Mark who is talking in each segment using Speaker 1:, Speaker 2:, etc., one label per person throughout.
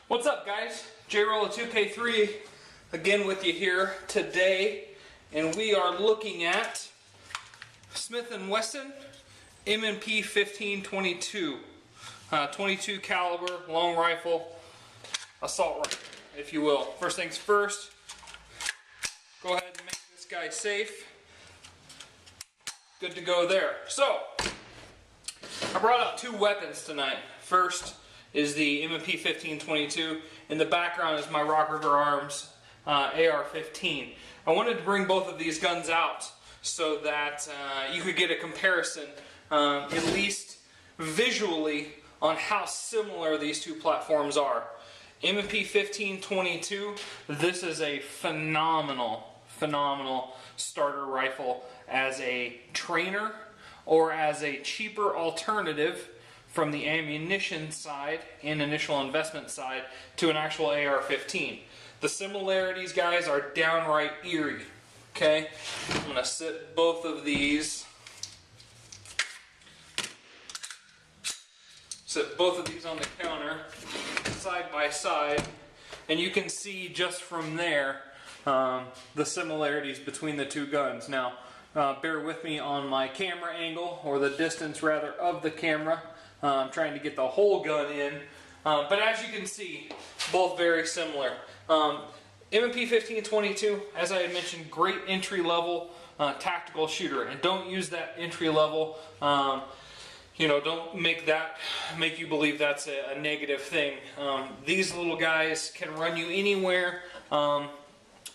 Speaker 1: What's up, guys? J-Rolla2K3 again with you here today, and we are looking at Smith & Wesson M&P 1522 22 caliber long rifle, assault rifle, if you will. First things first, go ahead and make this guy safe. Good to go there. So I brought out two weapons tonight. First is the M&P 1522. In the background is my Rock River Arms AR-15. I wanted to bring both of these guns out so that you could get a comparison, at least visually, on how similar these two platforms are. M&P 1522, this is a phenomenal starter rifle as a trainer or as a cheaper alternative from the ammunition side and initial investment side to an actual AR-15. The similarities, guys, are downright eerie. Okay, I'm going to sit both of these on the counter side by side, and you can see just from there the similarities between the two guns. Now, bear with me on my camera angle, or the distance rather of the camera. I'm trying to get the whole gun in, but as you can see, both very similar. M&P 1522, as I had mentioned, great entry-level tactical shooter, and don't use that entry level. Don't make you believe that's a negative thing. These little guys can run you anywhere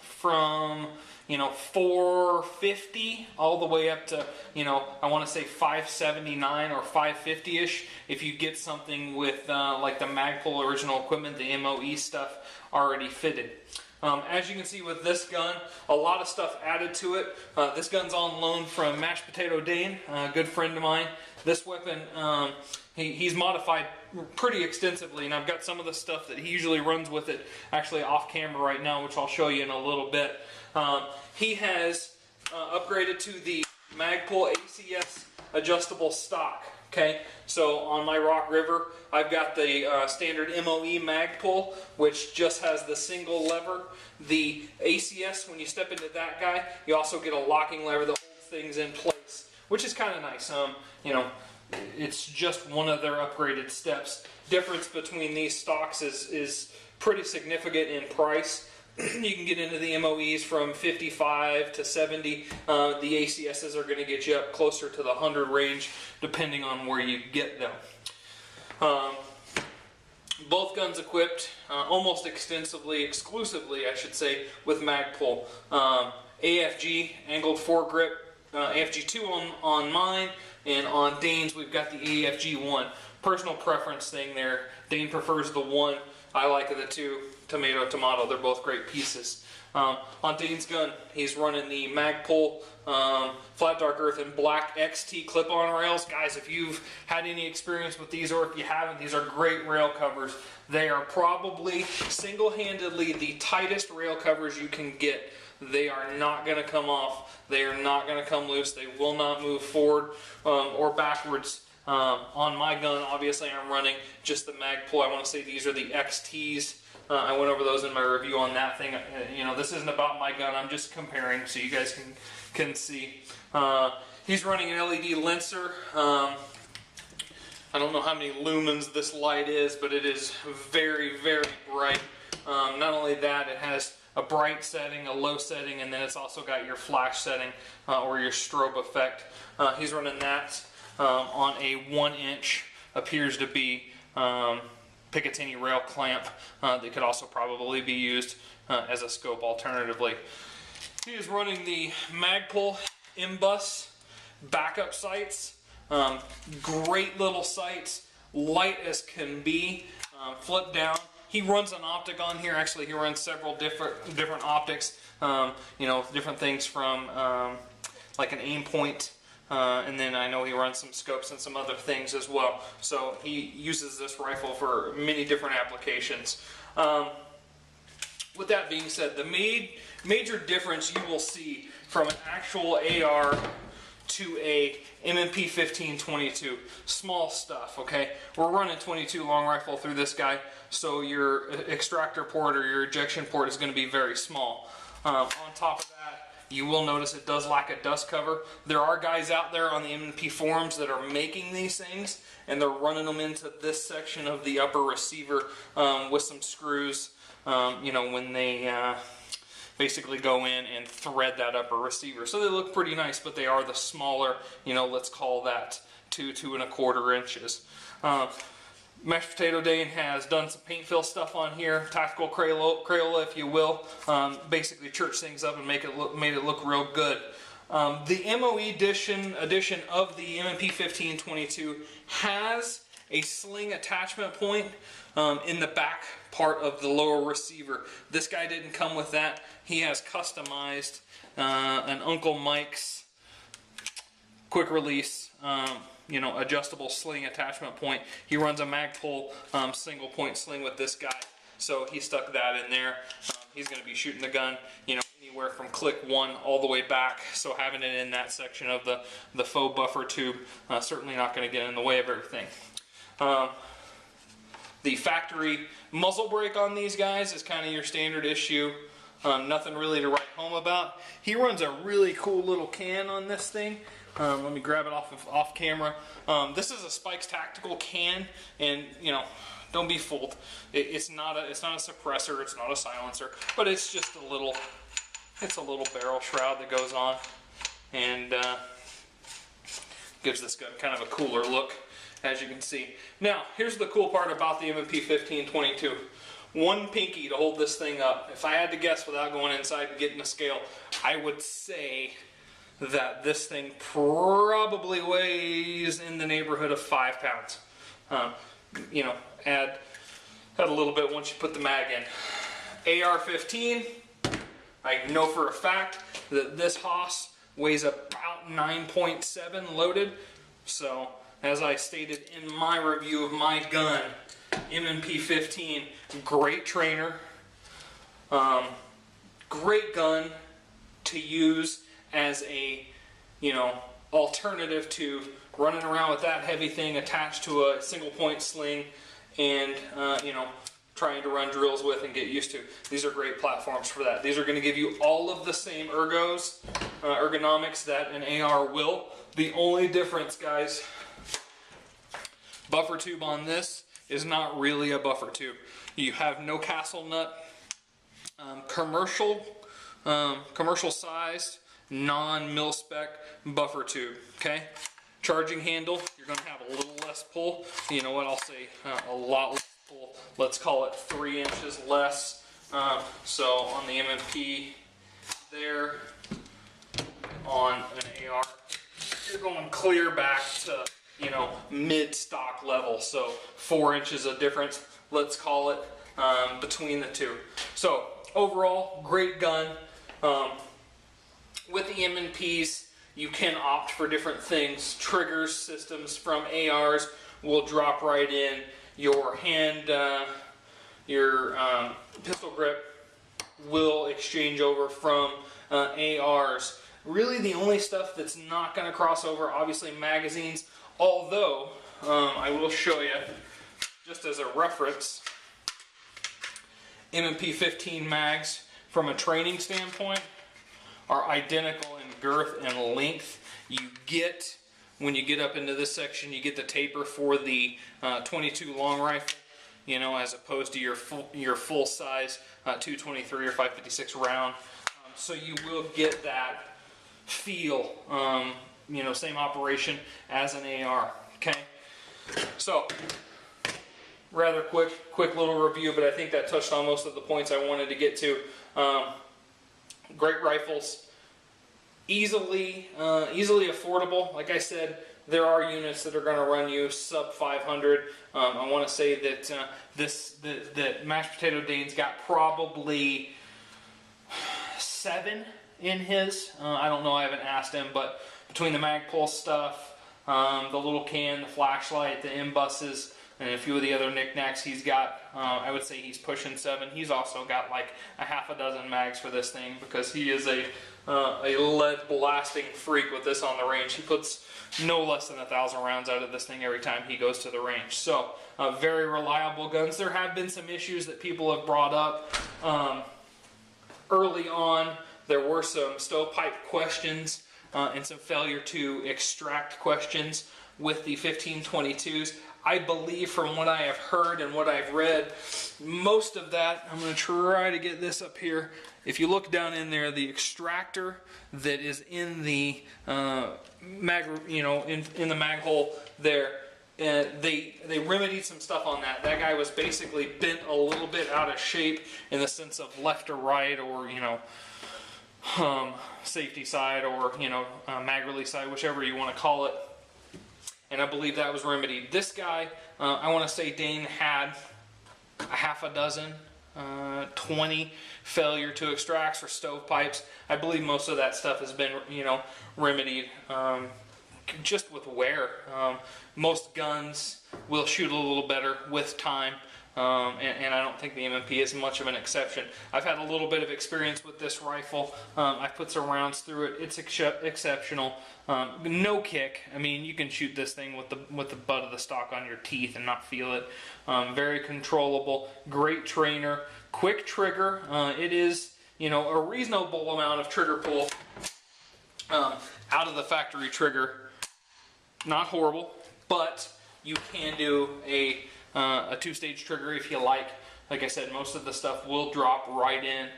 Speaker 1: from 450 all the way up to, I want to say 579 or 550-ish if you get something with like the Magpul original equipment, the MOE stuff already fitted. As you can see with this gun, a lot of stuff added to it. This gun's on loan from Mashed Potato Dane, a good friend of mine. This weapon, he's modified pretty extensively, and I've got some of the stuff that he usually runs with it actually off camera right now, which I'll show you in a little bit. He has upgraded to the Magpul ACS adjustable stock. Okay, so on my Rock River, I've got the standard MOE Magpul, which just has the single lever. The ACS, when you step into that guy, you also get a locking lever that holds things in place, which is kind of nice. It's just one of their upgraded steps. Difference between these stocks is pretty significant in price. You can get into the MOEs from 55 to 70. The ACSs are going to get you up closer to the 100 range, depending on where you get them. Both guns equipped almost exclusively, I should say, with Magpul. AFG, angled foregrip, AFG2 on mine, and on Dane's we've got the AFG1. Personal preference thing there. Dane prefers the 1. I like the 2. Tomato, they're both great pieces. On Dane's gun, he's running the Magpul Flat Dark Earth and Black XT clip-on rails. Guys, if you've had any experience with these, or if you haven't, these are great rail covers. They are probably single-handedly the tightest rail covers you can get. They are not going to come off. They are not going to come loose. They will not move forward or backwards. On my gun, obviously, I'm running just the Magpul. I want to say these are the XTs. I went over those in my review on that thing. This isn't about my gun. I'm just comparing so you guys can see. He's running an LED Lenser. I don't know how many lumens this light is, but it is very, very bright. Not only that, it has a bright setting, a low setting, and then it's also got your flash setting or your strobe effect. He's running that on a 1-inch, appears to be Picatinny rail clamp that could also probably be used as a scope alternatively. He is running the Magpul M-Bus backup sights. Great little sights, light as can be, flip down. He runs an optic on here. Actually, he runs several different optics. Different things from like an aim point. And then I know he runs some scopes and some other things as well. So he uses this rifle for many different applications. With that being said, the major difference you will see from an actual AR to a M&P 15-22. Small stuff, okay? We're running 22 long rifle through this guy, so your extractor port or your ejection port is going to be very small. On top of that, you will notice it does lack a dust cover. There are guys out there on the M&P forums that are making these things, and they're running them into this section of the upper receiver with some screws, you know, when they basically go in and thread that upper receiver. So they look pretty nice, but they are the smaller, you know, let's call that 2 2¼ inches. Mashed Potato Dane has done some paint fill stuff on here, tactical Crayola if you will, basically church things up and made it look real good. The MOE edition of the M&P 15-22 has a sling attachment point in the back part of the lower receiver. This guy didn't come with that. He has customized an Uncle Mike's quick release, you know, adjustable sling attachment point. He runs a Magpul single point sling with this guy, so he stuck that in there. He's going to be shooting the gun, you know, anywhere from click 1 all the way back. So having it in that section of the faux buffer tube certainly not going to get in the way of everything. The factory muzzle brake on these guys is kind of your standard issue. Nothing really to write home about. He runs a really cool little can on this thing. Let me grab it off camera. This is a Spikes Tactical can, and you know, don't be fooled. It's not a suppressor. It's not a silencer, but it's just a little barrel shroud that goes on, and gives this gun kind of a cooler look, as you can see. Now, here's the cool part about the M&P 15-22. One pinky to hold this thing up. If I had to guess without going inside and getting a scale, I would say that this thing probably weighs in the neighborhood of 5 pounds. You know, add a little bit once you put the mag in. AR-15, I know for a fact that this hoss weighs about 9.7 loaded. So, as I stated in my review of my gun, M&P 15, great trainer, great gun to use as a, you know, alternative to running around with that heavy thing attached to a single point sling and, you know, trying to run drills with and get used to. These are great platforms for that. These are going to give you all of the same ergonomics that an AR will. The only difference, guys, buffer tube on this is not really a buffer tube. You have no castle nut, commercial sized, non-mil-spec buffer tube, okay? Charging handle, you're going to have a little less pull. You know what, I'll say a lot less pull. Let's call it 3 inches less. So on the M&P there, on an AR, you're going clear back to, you know, mid-stock level. So 4 inches of difference, let's call it, between the two. So overall, great gun. With the M&Ps, you can opt for different things. Triggers systems from ARs will drop right in. Your hand, your pistol grip will exchange over from ARs. Really the only stuff that's not going to cross over, obviously magazines, although I will show you, just as a reference, M&P 15 mags from a training standpoint are identical in girth and length. You get, when you get up into this section, you get the taper for the 22 long rifle, you know, as opposed to your full size 223 or 556 round. So you will get that feel, you know, same operation as an AR. Okay, so rather quick little review, but I think that touched on most of the points I wanted to get to. Great rifles, easily affordable. Like I said, there are units that are going to run you sub 500. I want to say that that Mashed Potato Dane's got probably 7 in his. I don't know, I haven't asked him, but between the Magpul stuff, the little can, the flashlight, the M-buses, and a few of the other knickknacks he's got. I would say he's pushing 7. He's also got like a half a dozen mags for this thing because he is a lead blasting freak with this on the range. He puts no less than 1,000 rounds out of this thing every time he goes to the range. So very reliable guns. There have been some issues that people have brought up early on. There were some stovepipe questions and some failure to extract questions with the 1522s. I believe from what I have heard and what I've read, most of that, I'm going to try to get this up here. If you look down in there, the extractor that is in the mag, in the mag hole there, they remedied some stuff on that. That guy was basically bent a little bit out of shape in the sense of left or right, or safety side, or mag release side, whichever you want to call it. And I believe that was remedied. This guy, I want to say Dane had a half a dozen, 20 failure to extracts for stovepipes. I believe most of that stuff has been, remedied just with wear. Most guns will shoot a little better with time. And I don't think the M&P is much of an exception. I've had a little bit of experience with this rifle. I've put some rounds through it. It's exceptional. No kick. I mean, you can shoot this thing with the butt of the stock on your teeth and not feel it. Very controllable. Great trainer. Quick trigger. It is, a reasonable amount of trigger pull out of the factory trigger. Not horrible, but you can do a 2-stage trigger if you like. Like I said, most of the stuff will drop right in.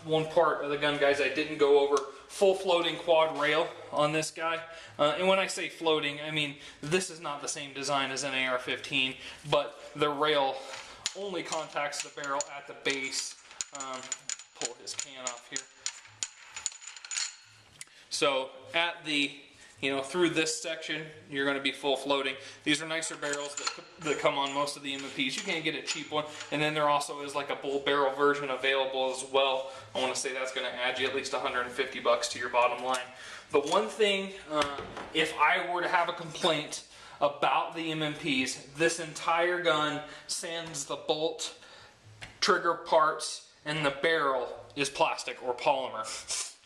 Speaker 1: One part of the gun, guys, I didn't go over. Full floating quad rail on this guy. And when I say floating, I mean this is not the same design as an AR-15, but the rail only contacts the barrel at the base. Pull his can off here. So at the through this section, you're going to be full floating. These are nicer barrels that come on most of the M&Ps. You can't get a cheap one. And then there also is like a bull barrel version available as well. I want to say that's going to add you at least $150 to your bottom line. The one thing, if I were to have a complaint about the M&Ps, this entire gun, sans the bolt, trigger parts, and the barrel is plastic or polymer.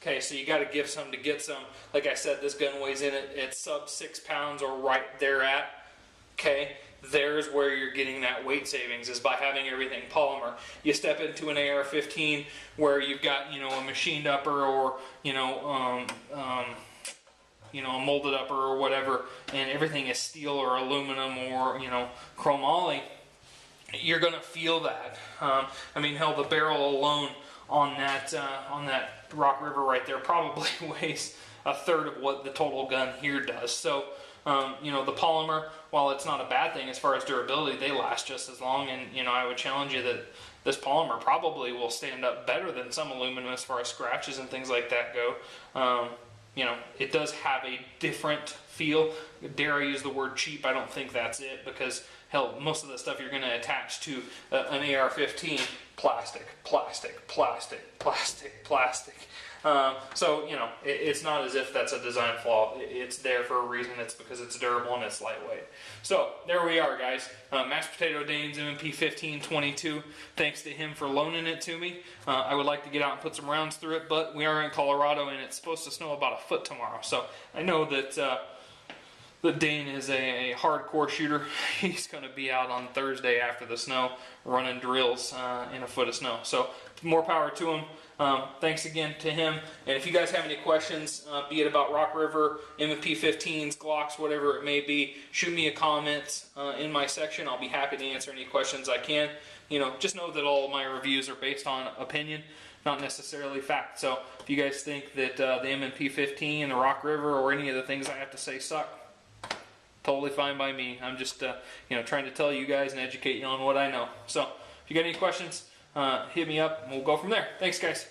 Speaker 1: Okay, so you got to give some to get some. Like I said, this gun weighs in at sub 6 pounds or right there at. Okay, there's where you're getting that weight savings, is by having everything polymer. You step into an AR-15 where you've got a machined upper, or a molded upper or whatever, and everything is steel or aluminum or chromoly. You're gonna feel that. I mean, hell, the barrel alone on that Rock River right there probably weighs a third of what the total gun here does. So the polymer, while it's not a bad thing as far as durability, they last just as long. And I would challenge you that this polymer probably will stand up better than some aluminum as far as scratches and things like that go. It does have a different feel. Dare I use the word cheap? I don't think that's it, because hell, most of the stuff you're going to attach to an AR-15, plastic. So it's not as if that's a design flaw. It's there for a reason. It's because it's durable and it's lightweight. So there we are, guys. Mashed Potato Dane's M&P 1522. Thanks to him for loaning it to me. I would like to get out and put some rounds through it, but we are in Colorado and it's supposed to snow about a foot tomorrow. So I know that Dane is a hardcore shooter. He's going to be out on Thursday after the snow running drills in a foot of snow. So more power to him. Thanks again to him. And if you guys have any questions, be it about Rock River, M&P 15s, Glocks, whatever it may be, shoot me a comment in my section. I'll be happy to answer any questions I can. Just know that all of my reviews are based on opinion, not necessarily fact. So if you guys think that the M&P 15, the Rock River, or any of the things I have to say suck, totally fine by me. I'm just trying to tell you guys and educate you on what I know. So if you got any questions, hit me up and we'll go from there. Thanks, guys.